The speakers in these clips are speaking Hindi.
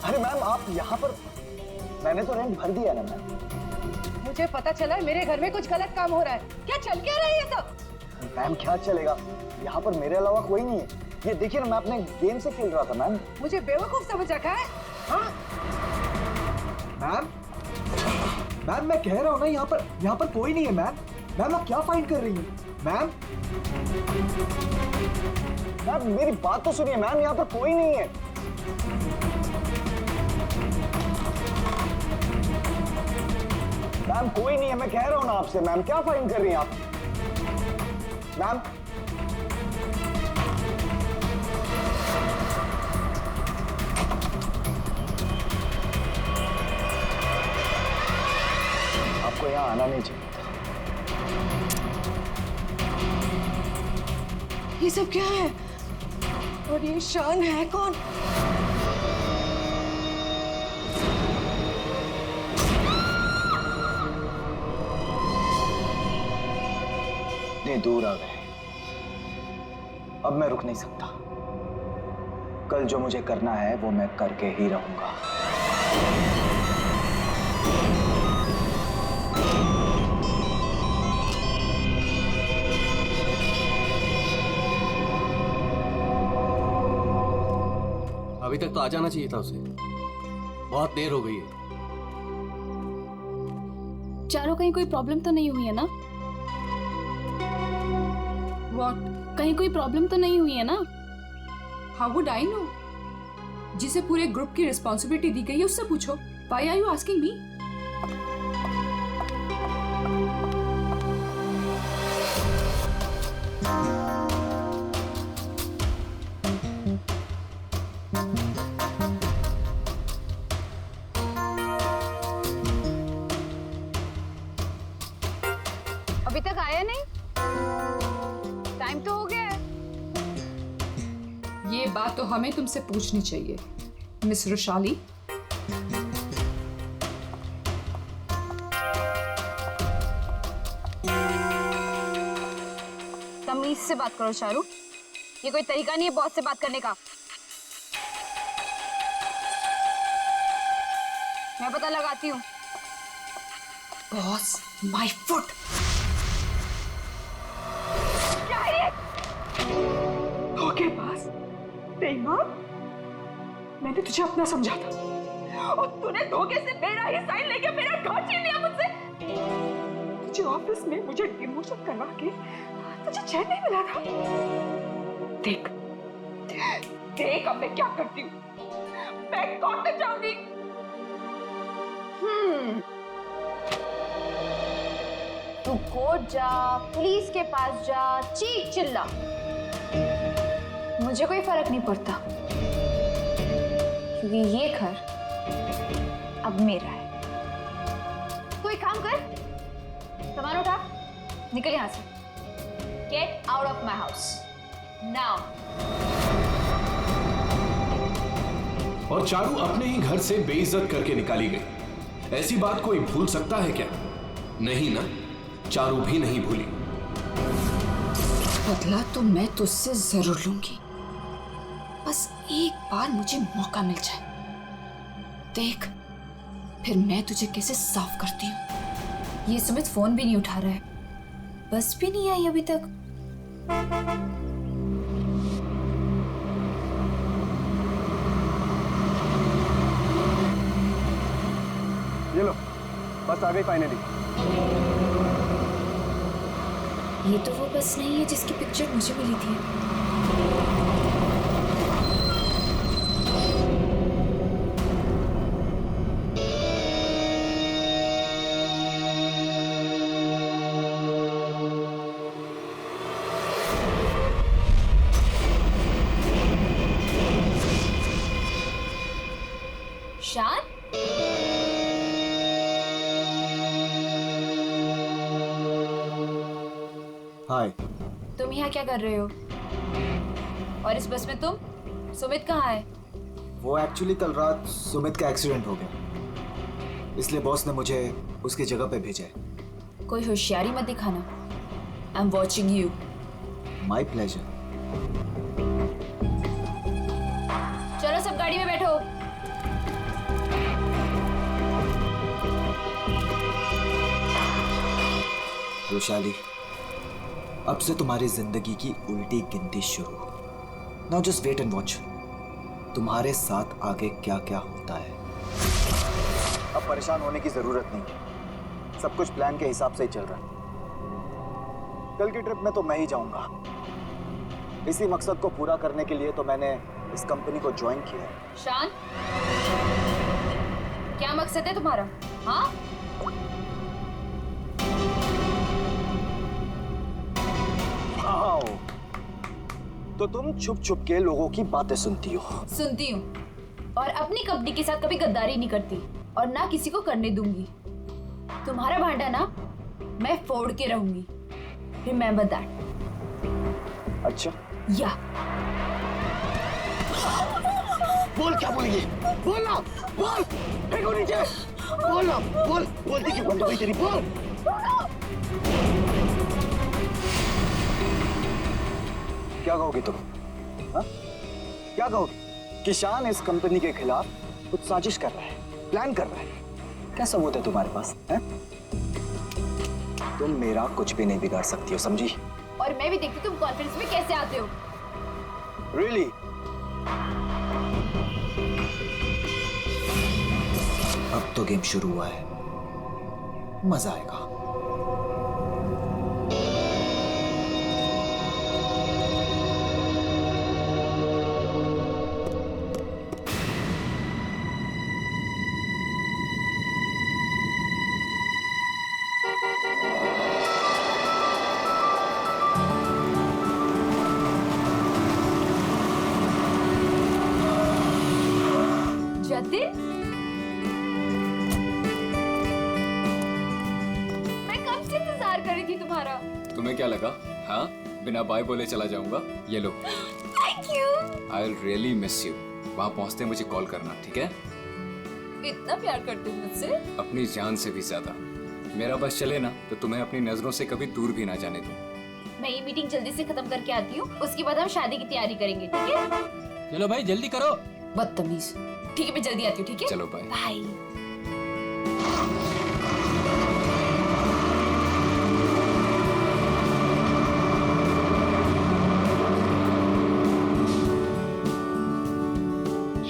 अरे मैम आप यहाँ पर, मैंने तो रेंट भर दिया ना मैम। मुझे पता चला मेरे घर में कुछ गलत काम हो रहा है। क्या चल क्या रहा है ये सब? मैम क्या चलेगा, यहाँ पर मेरे अलावा कोई नहीं है। ये देखिए ना, मैं अपने गेम से खेल रहा था मैम। मुझे बेवकूफ समझ रखा है? हाँ? मैम मैम मैं कह रहा हूँ ना, यहाँ पर कोई नहीं है मैम। मैम आप क्या फाइंड कर रही हैं मैम? मैम मेरी बात तो सुनिए मैम, यहाँ पर कोई नहीं है। मैम कोई नहीं है, मैं कह रहा हूँ ना आपसे। मैम क्या फाइंड कर रही हैं आप मैम? आपको यहाँ आना नहीं चाहिए। ये सब क्या है? और ये शान है कौन? इतने दूर आ गए, अब मैं रुक नहीं सकता। कल जो मुझे करना है वो मैं करके ही रहूंगा। अभी तक तो आ जाना चाहिए था उसे, बहुत देर हो गई है। चारों कहीं कोई प्रॉब्लम तो नहीं हुई है ना? What? कहीं कोई प्रॉब्लम तो नहीं हुई है ना? How would I know? जिसे पूरे ग्रुप की रिस्पॉन्सिबिलिटी दी गई है उससे पूछो। Why are you asking me? अभी तक आया नहीं? टाइम तो हो गया है। ये बात तो हमें तुमसे पूछनी चाहिए, मिस रुशाली। तमीज से बात करो चारू, ये कोई तरीका नहीं है बॉस से बात करने का। मैं पता लगाती हूँ। Boss, my foot. क्या है ये? धोखे पास बेईमान। मैंने तुझे अपना समझा था और तूने धोखे से मेरा ही साइन लेके मेरा घर छीन लिया मुझसे। तुझे ऑफिस में मुझे डिमोशन करवा के तुझे चैन नहीं मिला था। देख देख अब मैं क्या करती हूँ। मैं कोर्ट में जाऊंगी। तू कोर्ट जा, पुलिस के पास जा, चीख चिल्ला, मुझे कोई फर्क नहीं पड़ता, क्योंकि ये घर अब मेरा है। तू एक काम कर, सामान उठा, निकल यहां से। Get out of my house now. और चारू अपने ही घर से बेइज्जत करके निकाली गई। ऐसी बात कोई भूल सकता है क्या? नहीं ना, चारू भी नहीं भूली। बदला तो मैं तुझसे जरूर लूंगी, बस एक बार मुझे मौका मिल जाए। देख फिर मैं तुझे कैसे साफ करती हूँ। ये सुमित फोन भी नहीं उठा रहा है, बस भी नहीं आई अभी तक। ये लो, बस आ गई फाइनली। ये तो वो बस नहीं है जिसकी पिक्चर मुझे मिली थी। शान, हाय। तुम यहाँ क्या कर रहे हो? और इस बस में तुम? सुमित कहाँ है? वो एक्चुअली कल रात सुमित का एक्सीडेंट हो गया, इसलिए बॉस ने मुझे उसकी जगह पे भेजा है। कोई होशियारी मत दिखाना। I am watching you. My pleasure. चलो सब गाड़ी में बैठो। वैशाली, अब से तुम्हारी जिंदगी की उल्टी गिनती शुरू। Now just wait and watch तुम्हारे साथ आगे क्या क्या होता है। अब परेशान होने की जरूरत नहीं है, सब कुछ प्लान के हिसाब से ही चल रहा है। कल की ट्रिप में तो मैं ही जाऊंगा। इसी मकसद को पूरा करने के लिए तो मैंने इस कंपनी को ज्वाइन किया है। शान, क्या मकसद है तुम्हारा? हाँ, वाओ, तो तुम छुप छुप के लोगों की बातें सुनती हो। सुनती हूँ, और अपनी कंपनी के साथ कभी गद्दारी नहीं करती और ना किसी को करने दूंगी। तुम्हारा भांडा ना मैं फोड़ के रहूंगी। Remember that. अच्छा, या बोल क्या बोलेगी? बोल ना, बोल। फेंको नीचे। बोल ना, बोल। बोलती क्यों बंद हो गई तेरी? बोल। क्या कहोगी तुम? हाँ? क्या कहोगी कि शान इस कंपनी के खिलाफ कुछ साजिश कर रहा है, प्लान कर रहा है? क्या सबूत है तुम्हारे पास? है? तुम मेरा कुछ भी नहीं बिगाड़ सकती हो, समझी? और मैं भी देखती तुम कॉन्फ्रेंस में कैसे आते हो। Really? अब तो गेम शुरू हुआ है, मजा आएगा। जतिन, मैं कब से इंतजार कर रही थी तुम्हारा। तुम्हें क्या लगा? हाँ, बिना बाय बोले चला जाऊंगा? ये लो। Thank you. I will really miss you. वहाँ पहुँचते मुझे कॉल करना, ठीक है? इतना प्यार करते हो मुझसे? अपनी जान से भी ज्यादा। मेरा बस चले ना तो तुम्हें अपनी नजरों से कभी दूर भी ना जाने दूं। मैं ये मीटिंग जल्दी से खत्म करके आती हूँ, उसके बाद हम शादी की तैयारी करेंगे, ठीक है? चलो भाई जल्दी करो। बदतमीज। ठीक है, मैं जल्दी आती हूँ, ठीक है? चलो बाय। बाय।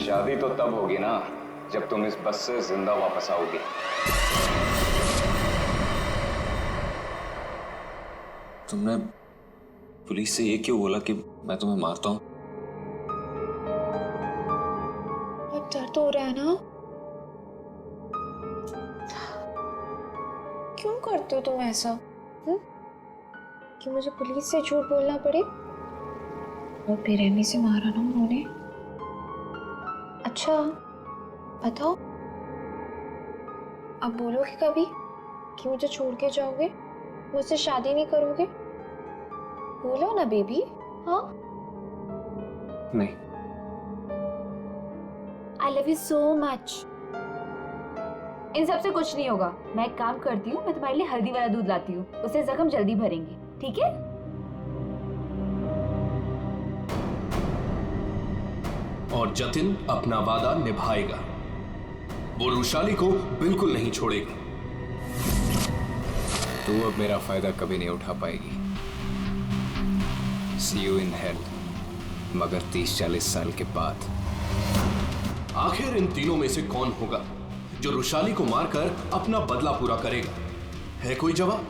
शादी तो तब होगी ना जब तुम इस बस से जिंदा वापस आओगे। तुमने पुलिस से ये क्यों बोला कि मैं तुम्हें मारता हूँ? अब दर्द हो रहा है ना? क्यों करते हो तुम ऐसा? कि मुझे पुलिस से झूठ बोलना पड़े? और बेरहमी से मारा ना उन्होंने। अच्छा बताओ, अब बोलोगे कभी कि मुझे छोड़ के जाओगे, मुझसे शादी नहीं करोगे? बोलो ना बेबी। हाँ, नहीं। I love you so much. इन सब से कुछ नहीं होगा। मैं एक काम करती हूँ, मैं तुम्हारे लिए हल्दी वाला दूध लाती हूँ, उससे जख्म जल्दी भरेंगे, ठीक है? और जतिन अपना वादा निभाएगा। वो रुशाली को बिल्कुल नहीं छोड़ेगा। तू अब मेरा फायदा कभी नहीं उठा पाएगी। See you in hell, मगर 30-40 साल के बाद। आखिर इन तीनों में से कौन होगा जो रुशाली को मारकर अपना बदला पूरा करेगा? है कोई जवाब?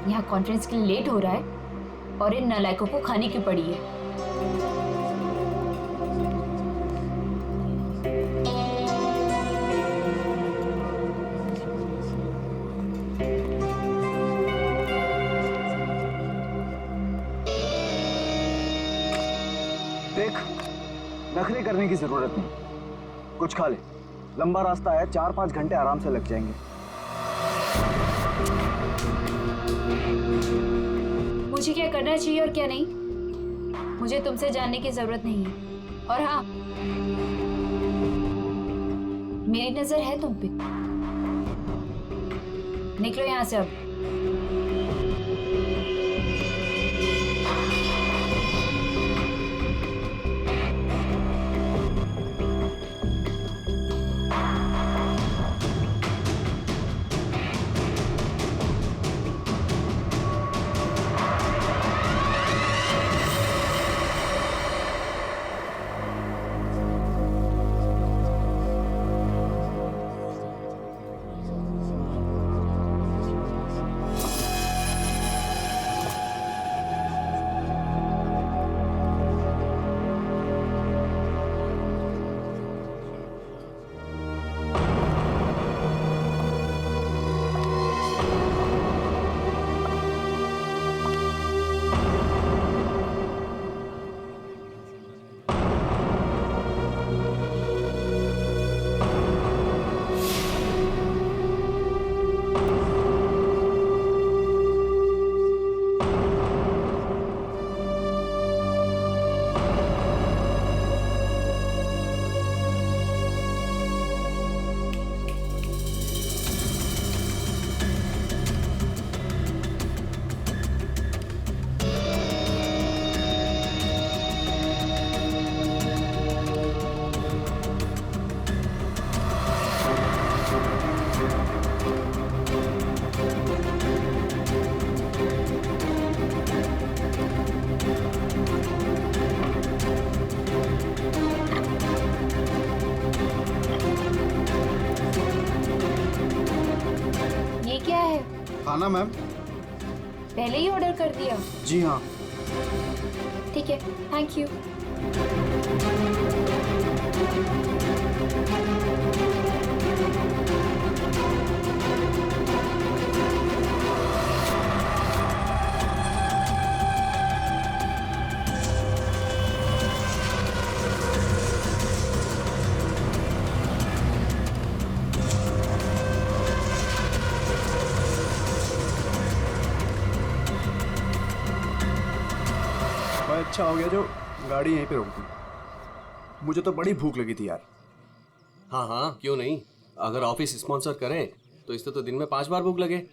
यहाँ कॉन्फ्रेंस के लिए लेट हो रहा है और इन नालायकों को खाने की पड़ी है। नखरे करने की जरूरत नहीं, कुछ खा ले। लंबा रास्ता है, 4-5 घंटे आराम से लग जाएंगे। मुझे क्या करना चाहिए और क्या नहीं, मुझे तुमसे जानने की जरूरत नहीं है। और हाँ, मेरी नजर है तुम पे। निकलो यहां से अब। खाना मैम। पहले ही ऑर्डर कर दिया? जी हाँ। ठीक है, थैंक यू। अच्छा हो गया जो गाड़ी यहीं पे रोक दी, मुझे तो बड़ी भूख लगी थी यार। हाँ हाँ, क्यों नहीं। अगर ऑफिस स्पॉन्सर करे तो इससे तो दिन में 5 बार भूख लगे।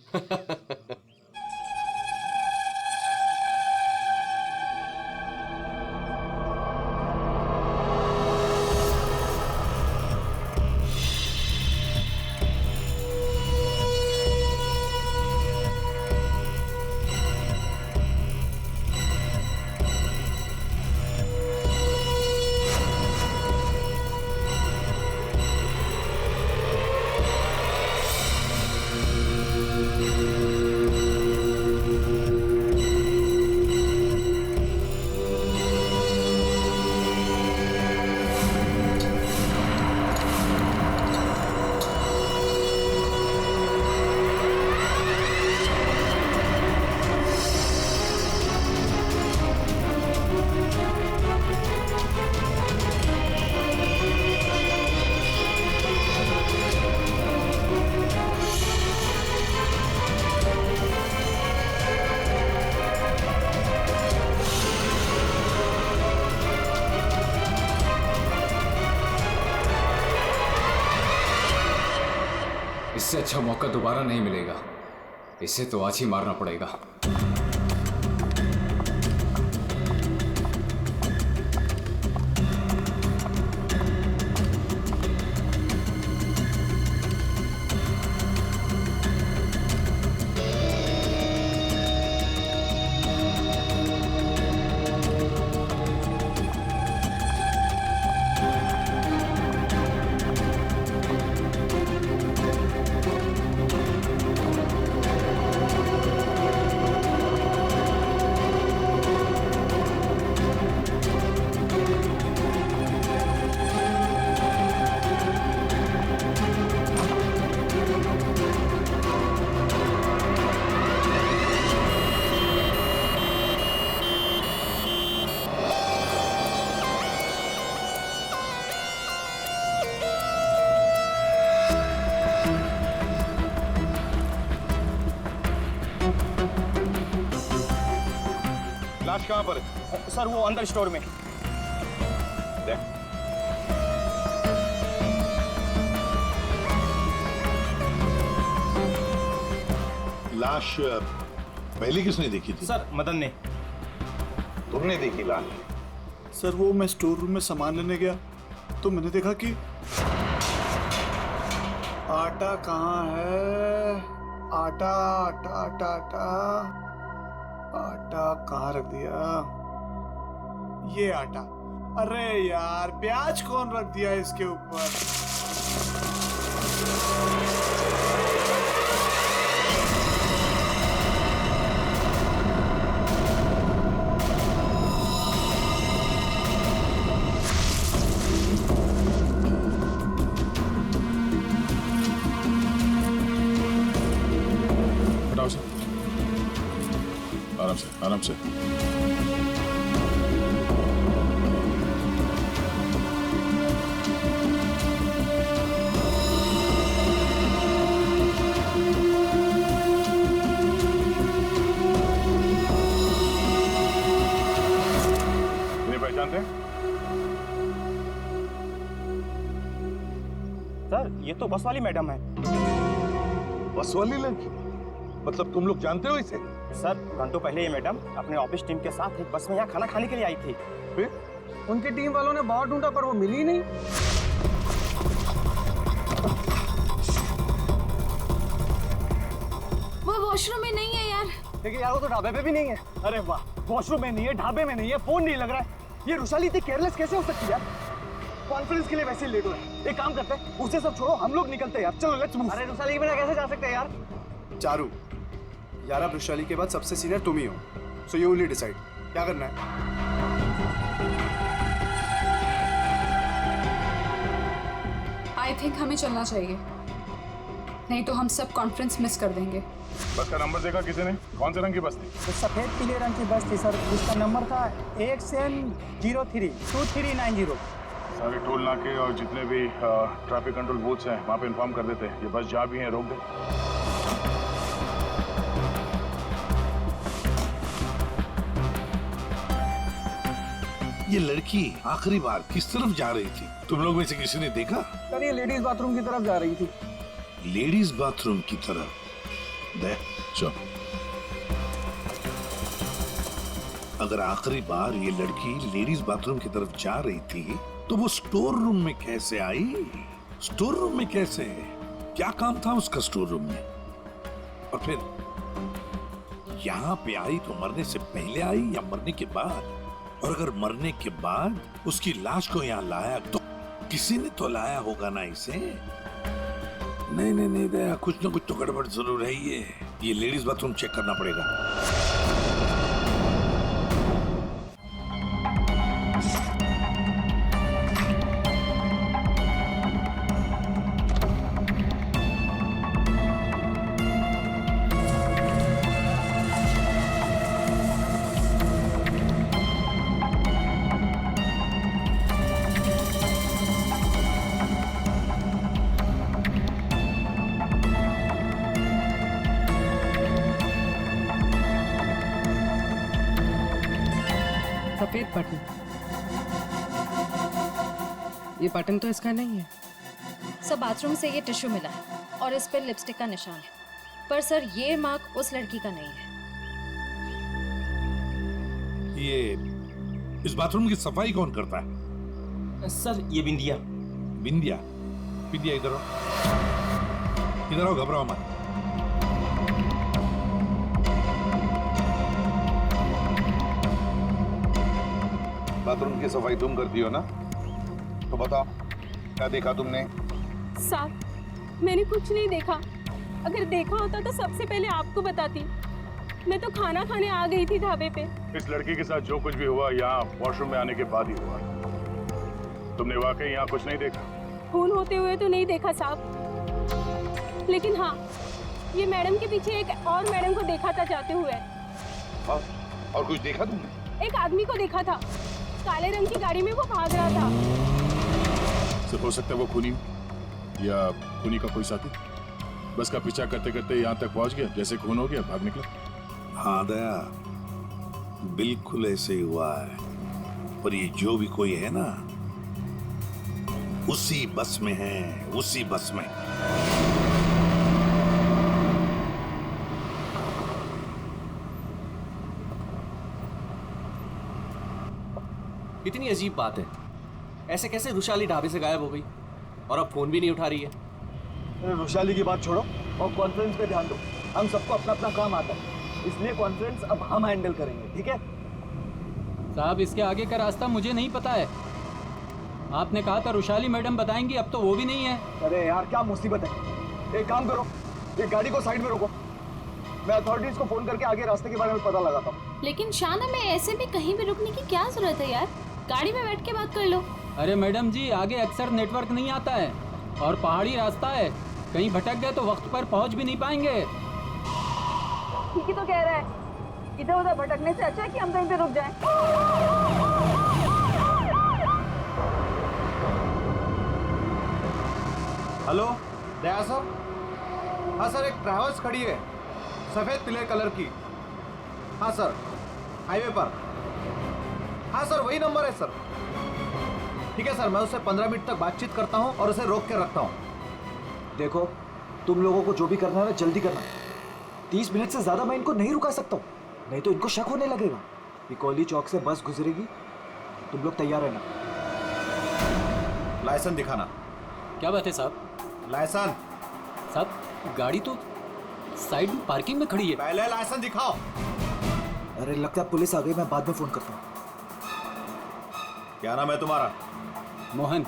इससे अच्छा मौका दोबारा नहीं मिलेगा, इसे तो आज ही मारना पड़ेगा। कहाँ पर है? सर वो अंदर स्टोर में। लाश पहले किसने देखी थी? सर मदन ने। तुमने देखी लाश? सर वो मैं स्टोर रूम में सामान लेने गया तो मैंने देखा कि आटा कहाँ है? आटा आटा आटा आटा आटा कहाँ रख दिया? ये आटा। अरे यार प्याज कौन रख दिया इसके ऊपर? आराम से, आराम से। इन्हें पहचानते हैं? सर ये तो बस वाली मैडम है। बस वाली लड़की? मतलब तुम लोग जानते हो इसे? सर घंटों पहले ये मैडम अपने ऑफिस टीम के साथ एक बस में यहाँ खाना खाने के लिए आई थी। फिर? उनकी टीम वालों ने बहुत ढूंढा पर वो मिली नहीं। वो वॉशरूम में नहीं है यार। देखिए यार वो तो ढाबे पे भी नहीं है। अरे वाह, वॉशरूम में नहीं है, ढाबे में नहीं है, फोन नहीं लग रहा है। ये रुशाली इतनी केयरलेस कैसे हो सकती है यार? कॉन्फ्रेंस के लिए वैसे ही लेट हो रहा है। एक काम करते हैं, उसे सब छोड़ो, हम लोग निकलते हैं यार। चलो लेट्स मूव। अरे रुशाली के बिना कैसे जा सकते हैं यार? चारू यार, अब वैशाली के बाद सबसे सीनियर तुम ही हो, सो यू विल डिसाइड क्या करना है। आई थिंक हमें चलना चाहिए, नहीं तो हम सब कॉन्फ्रेंस मिस कर देंगे। बस का नंबर देखा किसी ने? कौन से रंग की बस थी? तो सफेद पीले रंग की बस थी सर। उसका नंबर था XN032390। सारे टोल नाके और जितने भी ट्रैफिक कंट्रोल बूथ्स हैं वहाँ पे इन्फॉर्म कर देते हैं। ये बस जा भी हैं, रोक दे। ये लड़की आखिरी बार किस तरफ जा रही थी? तुम लोग में से किसी ने देखा? सर ये लेडीज बाथरूम की तरफ जा रही थी। लेडीज बाथरूम की तरफ? दे चल। अगर आखिरी बार ये लड़की लेडीज बाथरूम की तरफ जा रही थी तो वो स्टोर रूम में कैसे आई? स्टोर रूम में कैसे? क्या काम था उसका स्टोर रूम में? और फिर यहाँ पे आई तो मरने से पहले आई या मरने के बाद? और अगर मरने के बाद उसकी लाश को यहाँ लाया तो किसी ने तो लाया होगा ना इसे? नहीं नहीं नहीं दया, कुछ ना कुछ तो गड़बड़ जरूर है। ये लेडीज बाथरूम चेक करना पड़ेगा। सफेद बटन, ये बटन तो इसका नहीं है। सर बाथरूम से ये टिश्यू मिला है और इस पर लिपस्टिक का निशान है, पर सर ये मार्क उस लड़की का नहीं है। ये इस बाथरूम की सफाई कौन करता है? सर ये बिंदिया। बिंदिया? बिंदिया इधर आओ, इधर आओ, घबराओ मत। बाथरूम की सफाई तुम करती हो ना? तो बताओ क्या देखा तुमने? साहब मैंने कुछ नहीं देखा। अगर देखा होता तो सबसे पहले आपको बताती। मैं तो खाना खाने आ गई थी ढाबे पे। इस लड़की के साथ जो कुछ भी हुआ यहाँ वॉशरूम में आने के बाद ही हुआ। तुमने वाकई यहाँ कुछ नहीं देखा? खून होते हुए तो नहीं देखा साहब, लेकिन हाँ ये मैडम के पीछे एक और मैडम को देखा था जाते हुए। और कुछ देखा तुमने? एक आदमी को देखा था, काले रंग की गाड़ी में वो भाग रहा था। सिर्फ हो सकता है वो खूनी या खूनी का कोई साथी बस का पीछा करते करते यहाँ तक पहुँच गया, जैसे खून हो गया भाग निकला। हाँ दया, बिल्कुल ऐसे ही हुआ है। पर ये जो भी कोई है ना, उसी बस में है, उसी बस में। इतनी अजीब बात है, ऐसे कैसे रुशाली ढाबे से गायब हो गई और अब फोन भी नहीं उठा रही है? रुशाली की बात छोड़ो और कॉन्फ्रेंस पे ध्यान दो। हम सबको अपना अपना काम आता है, इसलिए कॉन्फ्रेंस अब हम हैंडल करेंगे, ठीक है? साहब इसके आगे का रास्ता मुझे नहीं पता है। आपने कहा था रुशाली मैडम बताएंगी, अब तो वो भी नहीं है। अरे यार क्या मुसीबत है। एक काम करो, एक गाड़ी को साइड में रोको, मैं अथॉरिटीज को फोन करके आगे रास्ते के बारे में पता लगाता हूँ। लेकिन शाना में ऐसे भी कहीं भी रुकने की क्या जरूरत है यार, गाड़ी में बैठ के बात कर लो। अरे मैडम जी, आगे अक्सर नेटवर्क नहीं आता है और पहाड़ी रास्ता है, कहीं भटक गए तो वक्त पर पहुंच भी नहीं पाएंगे। ठीक ही तो कह रहा है, इधर उधर भटकने से अच्छा है कि हम कहीं पे रुक जाएं। हेलो दया सर। हाँ सर, एक ट्रैवल्स खड़ी है सफेद पीले कलर की। हाँ सर, हाईवे पर। हाँ सर, वही नंबर है सर। ठीक है सर, मैं उससे 15 मिनट तक बातचीत करता हूँ और उसे रोक के रखता हूँ। देखो, तुम लोगों को जो भी करना है ना जल्दी करना। 30 मिनट से ज्यादा मैं इनको नहीं रुका सकता हूँ, नहीं तो इनको शक होने लगेगा। पिकोली चौक से बस गुजरेगी, तुम लोग तैयार रहना। लाइसेंस दिखाना। क्या बात है साहब? लाइसेंस साहब, गाड़ी तो साइड में पार्किंग में खड़ी है। पहले लाइसेंस दिखाओ। अरे लगता है पुलिस आ गई, मैं बाद में फोन करता हूँ। क्या नाम है तुम्हारा? मोहन।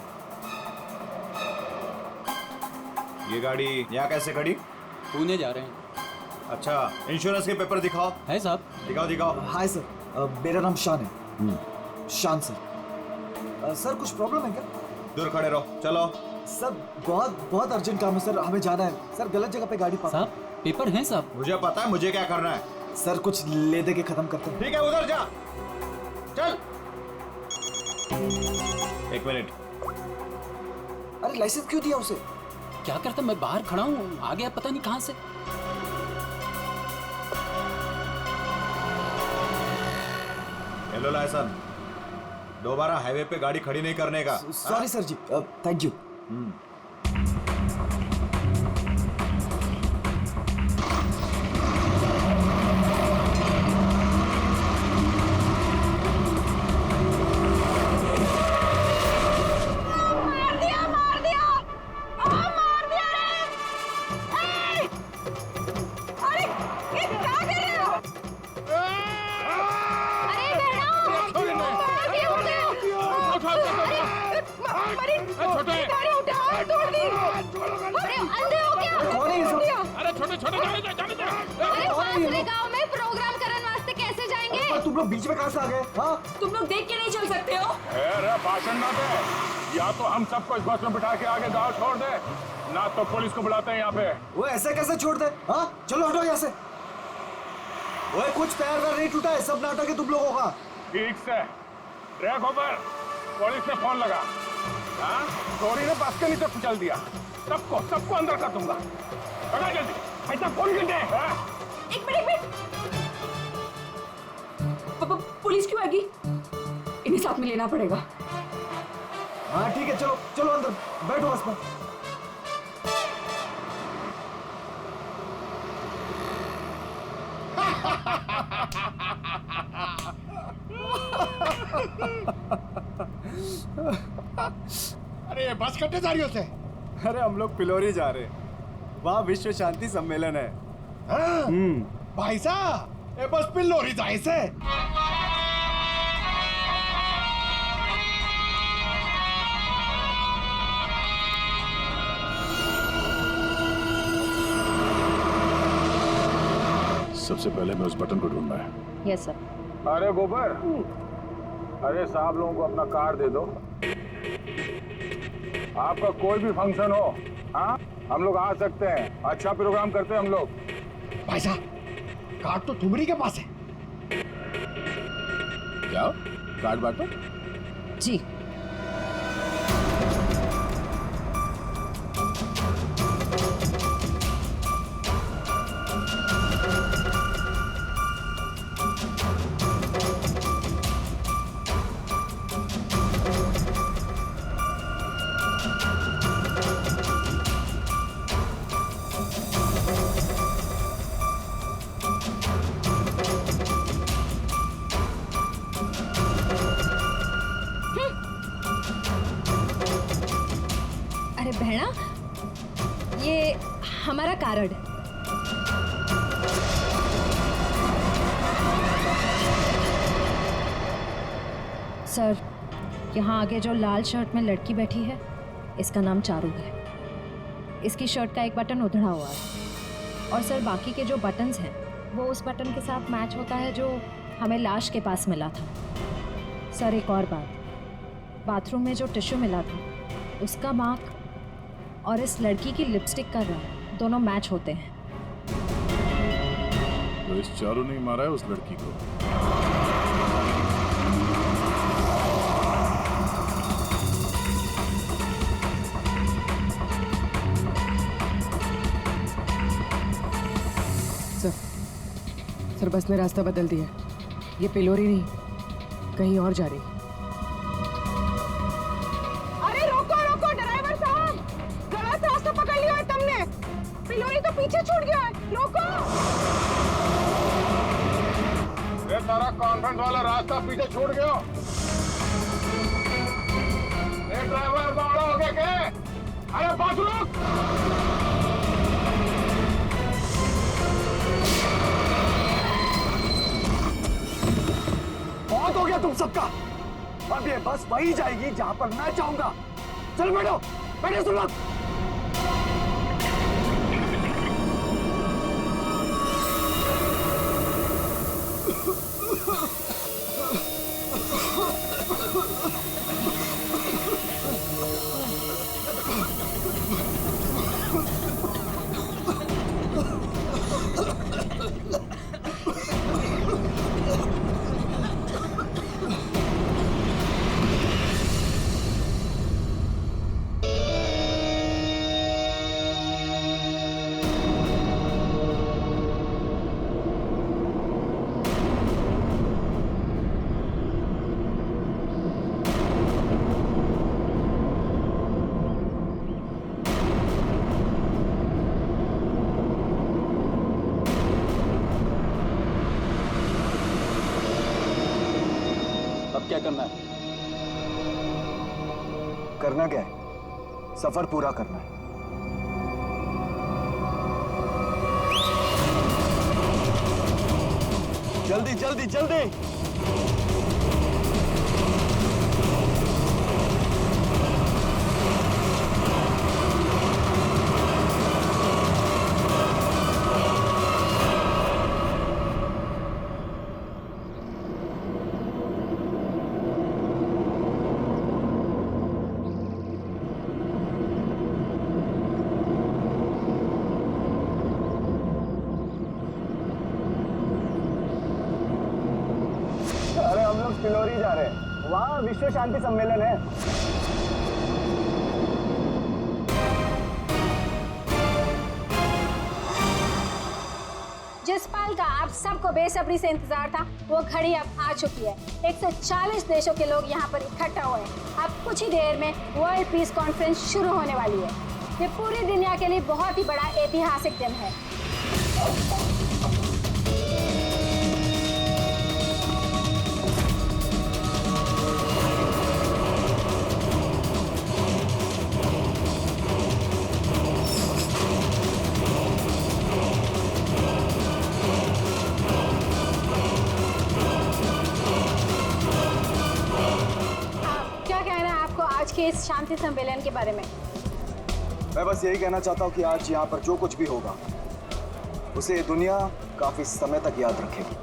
ये गाड़ी यहाँ कैसे खड़ी? पुणे जा रहे हैं। अच्छा, इंश्योरेंस के पेपर दिखाओ। है साहब? दिखाओ दिखाओ। हाय सर, मेरा नाम शान है। शान सर। सर कुछ प्रॉब्लम है क्या? दूर खड़े रहो, चलो। सर बहुत बहुत अर्जेंट काम है सर, हमें जाना है। सर गलत जगह पे गाड़ी पार्क। साहब पेपर है साहब? मुझे पता है मुझे क्या करना है। सर कुछ ले दे के खत्म करते हैं। ठीक है, उधर जा, चल। 1 मिनट। अरे लाइसेंस क्यों दिया उसे? क्या करता, मैं बाहर खड़ा हूँ, आ गया पता नहीं कहाँ से। हेलो लाइसेंस, दोबारा हाईवे पे गाड़ी खड़ी नहीं करने का। Sorry sir ji, thank you. तुम लोग बीच में कहां से आ गए? हाँ, तुम लोग देख के नहीं चल सकते हो? अरे भाषण ना दे, या तो हम सबको इस बस में बिठा के आगे गांव छोड़ दे, ना तो पुलिस को बुलाते हैं यहाँ पे। वो ऐसे कैसे छोड़ दे? हाँ चलो हटो यहाँ से। वो कुछ पैर वैर नहीं टूटा है, सब नाटक है तुम लोगों का। ठीक से ट्रैक होकर पुलिस ने फोन लगा। हाँ, चोरी ने बस के नीचे कुचल दिया। सबको अंदर कर दूंगा। जल्दी, ऐसा फोन कर दे। एक मिनट। पुलिस क्यों आएगी? इन्हें साथ में लेना पड़ेगा। हाँ ठीक है, चलो चलो अंदर बैठो बस में। अरे बस कट्टे जा रही होते? अरे हम लोग पिलोरी जा रहे हैं, वहाँ विश्व शांति सम्मेलन है। भाई साहब, ये बस पिलोरी जाए से। सबसे पहले मैं उस बटन को ढूंढना है। Yes sir. अरे गोबर, अरे साहब लोगों को अपना कार्ड दे दो। आपका कोई भी फंक्शन हो, हाँ, हम लोग आ सकते हैं। अच्छा प्रोग्राम करते हैं हम लोग। भाई साहब, कार्ड तो तुम्हारी के पास है। क्या कार्ड बांटो? जी। हमारा कार्ड। सर, यहाँ आगे जो लाल शर्ट में लड़की बैठी है, इसका नाम चारू है। इसकी शर्ट का एक बटन उधड़ा हुआ है और सर बाकी के जो बटन्स हैं वो उस बटन के साथ मैच होता है जो हमें लाश के पास मिला था। सर एक और बात, बाथरूम में जो टिश्यू मिला था उसका मार्क और इस लड़की की लिपस्टिक का रंग दोनों मैच होते हैं। तो इस चारू ने मारा है उस लड़की को। सर बस ने रास्ता बदल दिया। ये पिलोरी नहीं, कहीं और जा रही। अरे रोको रोको ड्राइवर साहब, गलत रास्ता पकड़ लिया है तुमने। पिलोरी तो पीछे छूट गया है, रोको। ये तारा कॉन्वेंट वाला रास्ता पीछे छूट गया। ये ड्राइवर बावड़ा हो गया क्या? अरे बस रुक। बहुत हो गया तुम सबका। अब ये बस वही जाएगी जहां पर मैं चाहूंगा। चलो बैठो, बैठो सब लोग। क्या करना है? करना क्या है? सफर पूरा करना है। जल्दी जल्दी जल्दी। पिलोरी जा रहे हैं, वहाँ विश्व शांति सम्मेलन है। जिस पल का आप सबको बेसब्री से इंतजार था वो घड़ी अब आ चुकी है। 140 देशों के लोग यहाँ पर इकट्ठा हुए हैं। अब कुछ ही देर में वर्ल्ड पीस कॉन्फ्रेंस शुरू होने वाली है। ये पूरी दुनिया के लिए बहुत ही बड़ा ऐतिहासिक दिन है। इस शांति सम्मेलन के बारे में मैं बस यही कहना चाहता हूँ कि आज यहाँ पर जो कुछ भी होगा उसे दुनिया काफी समय तक याद रखेगी।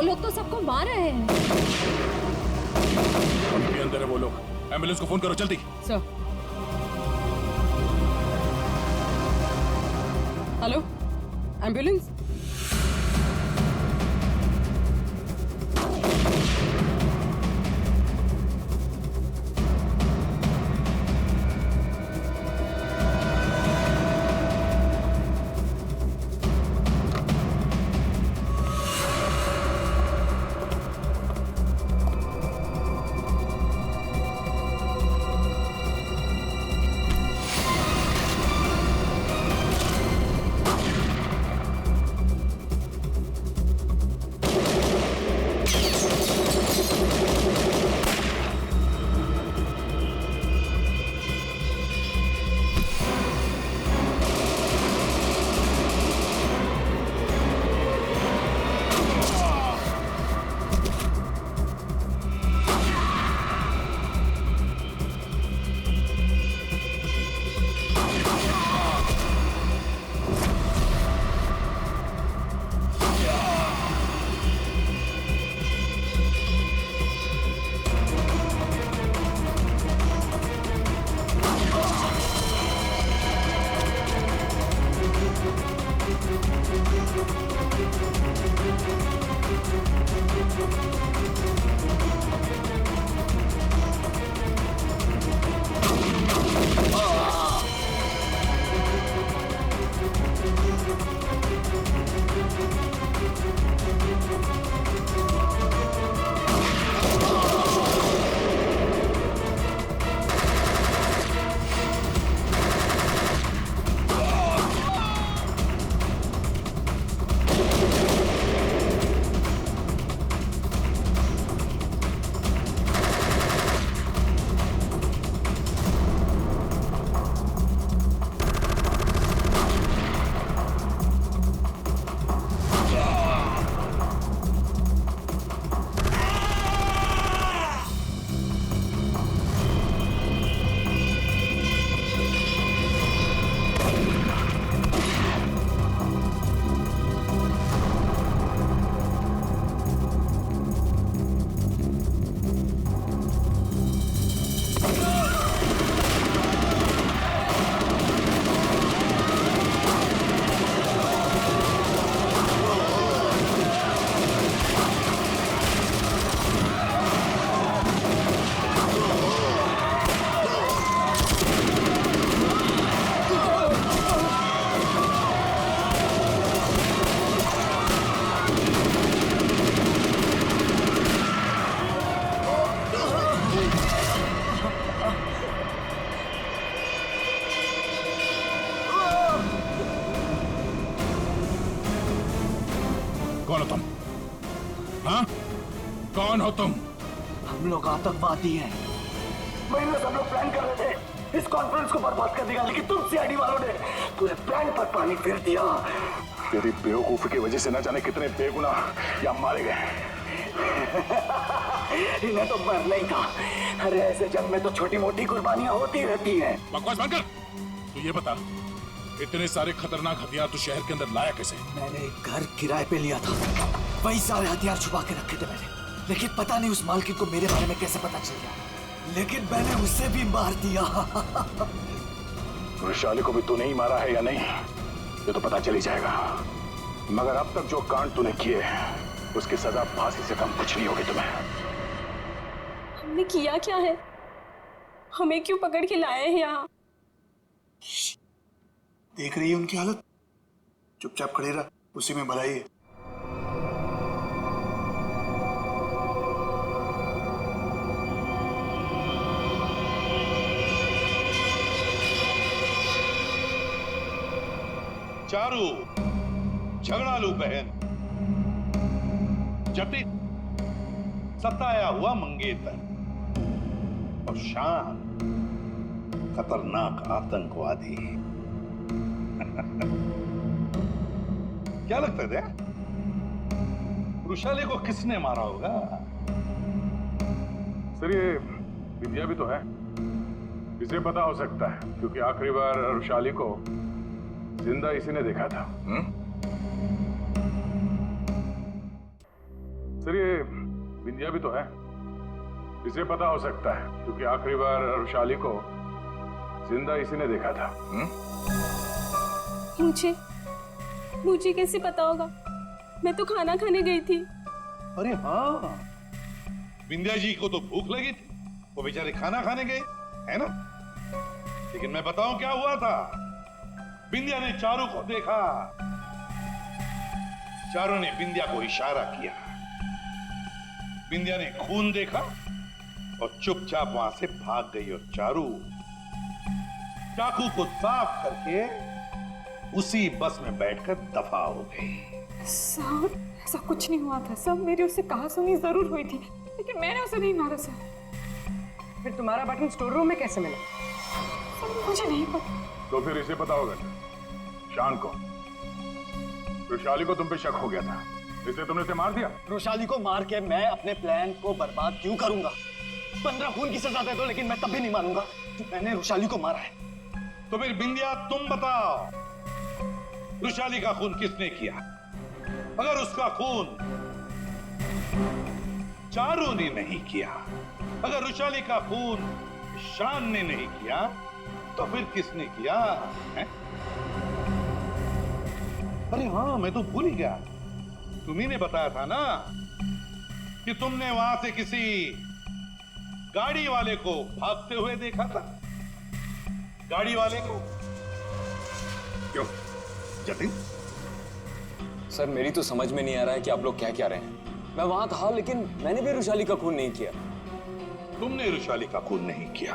लोग तो सबको मार रहे हैं। अभी अंदर है वो लोग। एम्बुलेंस को फोन करो जल्दी। सर। Hello, ambulance. कौन हो तुम? हाँ? कौन हो तुम? हम लोग आतंकवादी हैं। महीनों से हम लोग प्लान कर रहे थे इस कॉन्फ्रेंस को बर्बाद करने का, लेकिन तुम सीआईडी वालों ने पूरे प्लान पर पानी फेर दिया। तेरी बेवकूफी की वजह से न जाने कितने बेगुनाह यहाँ मारे गए। इन्हें तो मरना ही था। अरे ऐसे जंग में तो छोटी मोटी कुर्बानियां होती रहती हैं। बकवास बंद कर। तू ये बता, इतने सारे खतरनाक हथियार तू शहर के अंदर लाया कैसे? मैंने एक घर किराए पे लिया था, वही सारे हथियार छुपा के रखे थे मैंने। लेकिन पता नहीं उस मालकिन को मेरे बारे में कैसे पता चल गया, लेकिन मैंने उसे भी मार दिया। वैशाली को भी तूने ही मारा है या नहीं, ये तो पता चल ही जाएगा। मगर अब तक जो कांड तूने किए उसकी सजा फांसी से कम कुछ नहीं होगी तुम्हें। हमने किया क्या है? हमें क्यों पकड़ के लाए हैं यहाँ? देख रही है उनकी हालत, चुपचाप खड़े रहा, उसी में भलाई है। चारू, झगड़ालू बहन, जटिल सताया हुआ मंगेतर और शान खतरनाक आतंकवादी। क्या लगता है वृषाली को किसने मारा होगा? सर ये विद्या भी तो है, इसे पता हो सकता है क्योंकि आखिरी बार वृषाली को जिंदा इसी ने देखा था। सर ये बिंदिया भी तो है, इसे पता हो सकता है क्योंकि आखिरी बार रुशाली को जिंदा इसी ने देखा था। मुझे कैसे पता होगा? मैं तो खाना खाने गई थी। अरे हाँ, बिंदिया जी को तो भूख लगी थी, वो बेचारे खाना खाने गए, है ना? लेकिन मैं बताऊं क्या हुआ था। बिंदिया ने चारू को देखा, चारू ने बिंदिया को इशारा किया, बिंदिया ने खून देखा और चुपचाप वहां से भाग गई और चारू चाकू को साफ करके उसी बस में बैठकर दफा हो गई। सर ऐसा कुछ नहीं हुआ था सर, मेरी उससे कहासुनी जरूर हुई थी लेकिन मैंने उसे नहीं मारा सर। फिर तुम्हारा बटन स्टोर रूम में कैसे मिला? सर मुझे नहीं पता। तो फिर इसे पता होगा शान को, रुशाली को तुम पे शक हो गया था इसलिए तुमने इसे मार दिया। रुशाली को मार के मैं अपने प्लान को बर्बाद क्यों करूंगा? 15 खून की सजा दे दो लेकिन मैं तभी नहीं मानूंगा कि मैंने रुशाली को मारा है। तो फिर बिंदिया तुम बताओ, रुशाली का खून किसने किया? अगर उसका खून चारू ने नहीं किया, अगर रुशाली का खून शान ने नहीं किया, तो फिर किसने किया है? अरे हाँ, मैं तो भूल ही गया, तुम्ही ने बताया था ना कि तुमने वहां से किसी गाड़ी वाले को भागते हुए देखा था। गाड़ी वाले को क्यों जतिन? सर मेरी तो समझ में नहीं आ रहा है कि आप लोग क्या रहे हैं। मैं वहां था लेकिन मैंने भी रुशाली का खून नहीं किया। तुमने रुशाली का खून नहीं किया,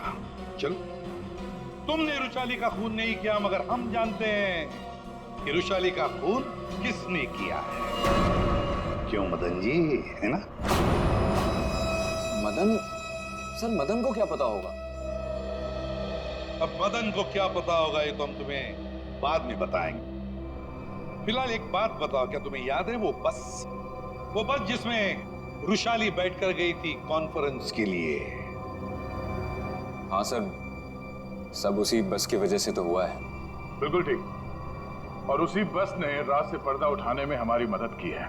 चलो तुमने रुशाली का खून नहीं किया, मगर हम जानते हैं कि रुशाली का खून किसने किया है। क्यों मदन जी, है ना? मदन? सर मदन को क्या पता होगा? अब मदन को क्या पता होगा ये तो हम तुम्हें बाद में बताएंगे। फिलहाल एक बात बताओ, क्या तुम्हें याद है वो बस जिसमें रुशाली बैठकर गई थी कॉन्फ्रेंस के लिए? हाँ सर, सब उसी बस की वजह से तो हुआ है। बिल्कुल ठीक, और उसी बस ने रात से पर्दा उठाने में हमारी मदद की है।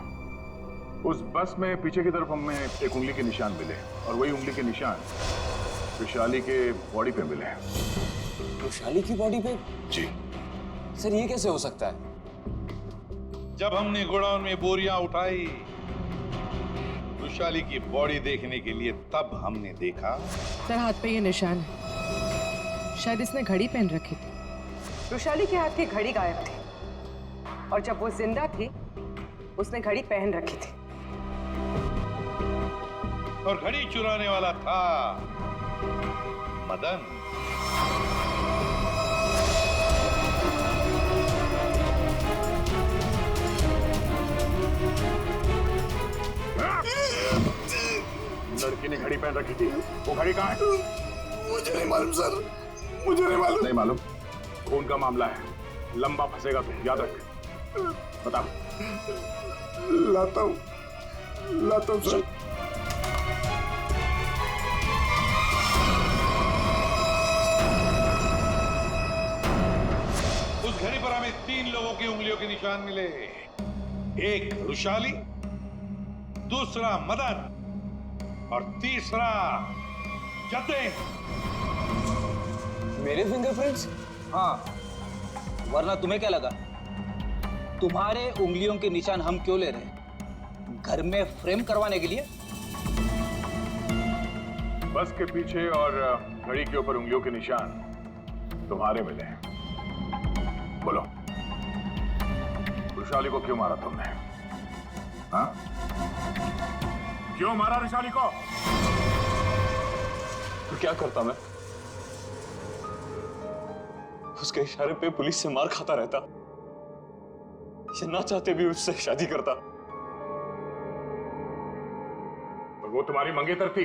उस बस में पीछे की तरफ हमें एक उंगली के निशान मिले और वही उंगली के निशान रुशाली के बॉडी पे मिले। रुशाली की बॉडी पे? जी सर, ये कैसे हो सकता है? जब हमने गोडाउन में बोरियां उठाई रुशाली की बॉडी देखने के लिए, तब हमने देखा। सर हाथ पे ये निशान है, शायद इसने घड़ी पहन रखी थी। रुशाली के हाथ की घड़ी गायब थी और जब वो जिंदा थी उसने घड़ी पहन रखी थी। और घड़ी चुराने वाला था मदन। लड़की ने घड़ी पहन रखी थी, वो घड़ी कहाँ है? मुझे नहीं मालूम सर, मुझे नहीं मालूम। नहीं मालूम? खून का मामला है, लंबा फंसेगा तो याद रख। बता। लाता हूँ सर। उस घड़ी पर हमें 3 लोगों की उंगलियों के निशान मिले। एक रुशाली, दूसरा मदन और तीसरा जतिन। मेरे फिंगरप्रिंट्स? हाँ, वरना तुम्हें क्या लगा तुम्हारे उंगलियों के निशान हम क्यों ले रहे हैं? घर में फ्रेम करवाने के लिए? बस के पीछे और घड़ी के ऊपर उंगलियों के निशान तुम्हारे मिले हैं। बोलो, रुशाली को क्यों मारा तुमने? हाँ? क्यों मारा रुशाली को? तो क्या करता मैं? उसके इशारे पे पुलिस से मार खाता रहता, या ना चाहते भी उससे शादी करता। और वो तुम्हारी मंगेतर थी?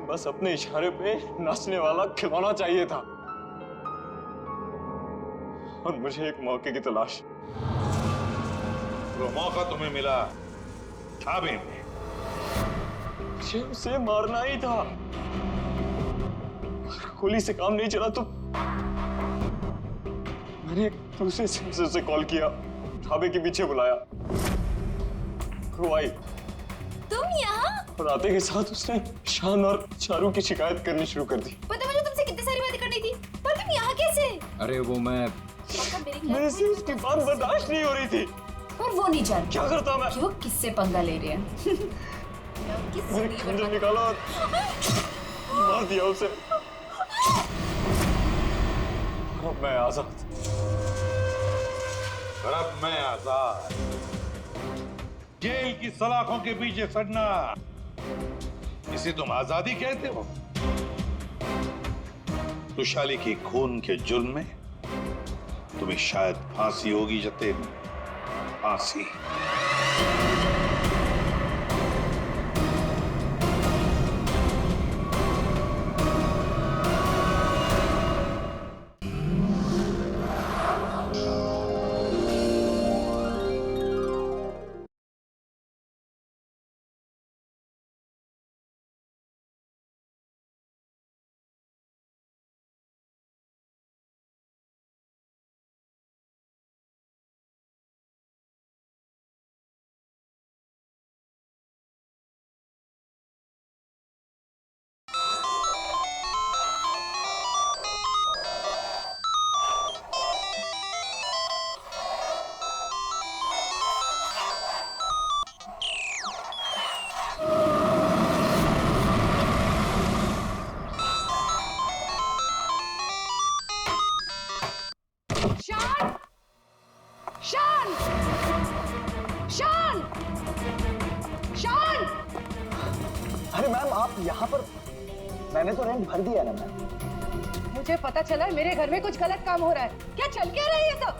बस अपने इशारे पे नाचने वाला खिलौना चाहिए था, और मुझे एक मौके की तलाश। वो मौका तुम्हें मिला ढाबे में। मुझे उसे मारना ही था। गोली से काम नहीं चला तो मैंने एक दूसरे से कॉल किया, ढाबे के पीछे बुलाया। वो आई तुम यहाँ? और आते के साथ उसने शान और चारू की शिकायत करनी शुरू कर दी। पता मुझे तुमसे कितनी सारी बातें करनी थी, पर तुम यहाँ कैसे? अरे वो मैं मेरे से उसकी बात बर्दाश्त नहीं हो रही थी। और वो नहीं जानती क्या करता मैं? क्यों किससे पंगा ले रहे हैं? मैंने खंजर निकाला और मार दिया उसे। अब मैं आजाद। अब मैं आजाद। जेल की सलाखों के पीछे सड़ना, इसे तुम आजादी कहते हो? रुशाली के खून के जुर्म में तुम्हें शायद फांसी होगी जतेन, फांसी। अरे मैम आप यहाँ पर, मैंने तो रेंट भर दिया ना मैम। मुझे पता चला मेरे घर में कुछ गलत काम हो रहा है। क्या चल क्या रहा है ये सब?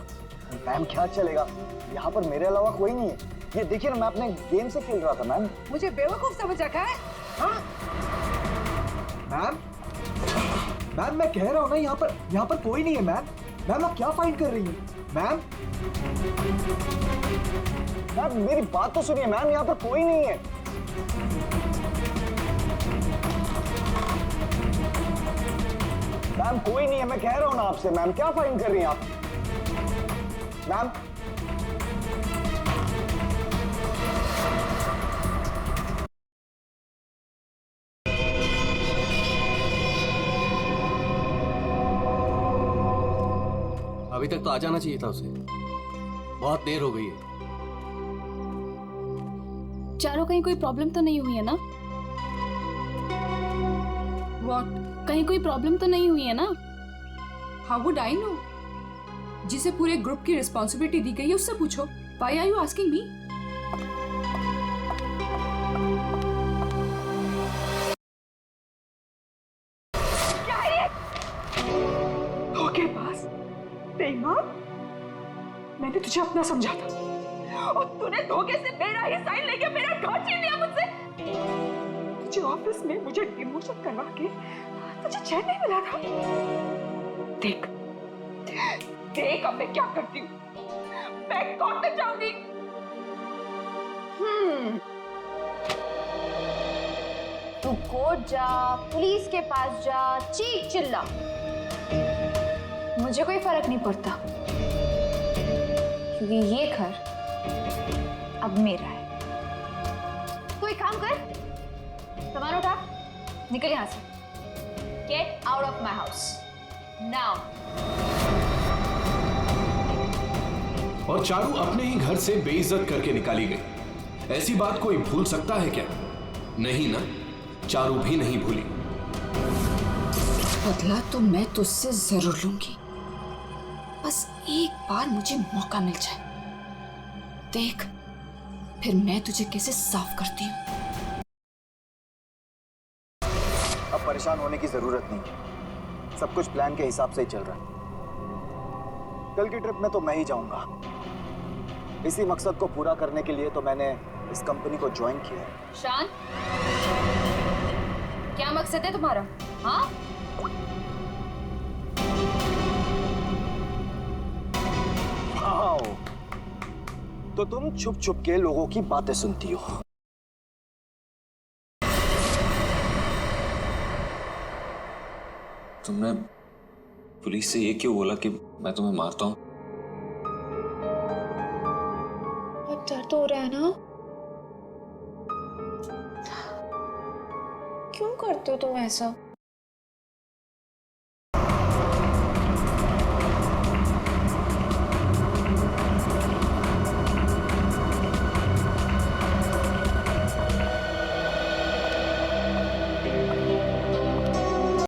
मैम क्या चलेगा, यहाँ पर मेरे अलावा कोई नहीं है। ये देखिए ना, मैं अपने गेम से खेल रहा था मैम। मुझे बेवकूफ समझ रखा है? हाँ? मैम मैम मैं कह रहा हूँ ना, यहाँ पर कोई नहीं है मैम। मैम आप क्या फाइंड कर रही हैं? मैम मैम मेरी बात तो सुनिए मैम, यहाँ पर कोई नहीं है। मैम कोई नहीं है, मैं कह रहा हूँ ना आपसे। मैम क्या फाइंड कर रही हैं आप? मैम अभी तक तो आ जाना चाहिए था उसे, बहुत देर हो गई है। चारों कहीं कोई प्रॉब्लम तो नहीं हुई है ना? What? कहीं कोई प्रॉब्लम तो नहीं हुई है ना? How would I know? जिसे पूरे ग्रुप की रिस्पॉन्सिबिलिटी दी गई है उससे पूछो। Why are you asking me? क्या है ये? धोखेबाज, बेईमान। मैंने तुझे अपना समझा था और तूने धोखे से मेरा ही साइन लेके मेरा घर छीन लिया मुझसे। तुझे ऑफिस में मुझे डिमोशन करवा के तुझे चैन नहीं मिला था। देख देख अब मैं क्या करती हूँ, मैं कौन में जाऊंगी। तू कोर्ट जा, पुलिस के पास जा, चीख चिल्ला, मुझे कोई फर्क नहीं पड़ता, क्योंकि ये घर अब मेरा है। तू एक काम कर, सामान उठा, निकल यहां से। Get out of my house now. और चारू अपने ही घर से बेइज्जत करके निकाली गई। ऐसी बात कोई भूल सकता है क्या? नहीं ना, चारू भी नहीं भूली। बदला तो मैं तुझसे जरूर लूंगी, बस एक बार मुझे मौका मिल जाए। देख फिर मैं तुझे कैसे साफ करती हूँ। अब परेशान होने की जरूरत नहीं है, सब कुछ प्लान के हिसाब से ही चल रहा है। कल की ट्रिप में तो मैं ही जाऊंगा। इसी मकसद को पूरा करने के लिए तो मैंने इस कंपनी को ज्वाइन किया है। शान, क्या मकसद है तुम्हारा? हाँ? आओ, तो तुम छुप छुप के लोगों की बातें सुनती हो। तुमने पुलिस से ये क्यों बोला कि मैं तुम्हें मारता हूं? अब डर तो हो रहा है ना? चाहते हो तुम ऐसा?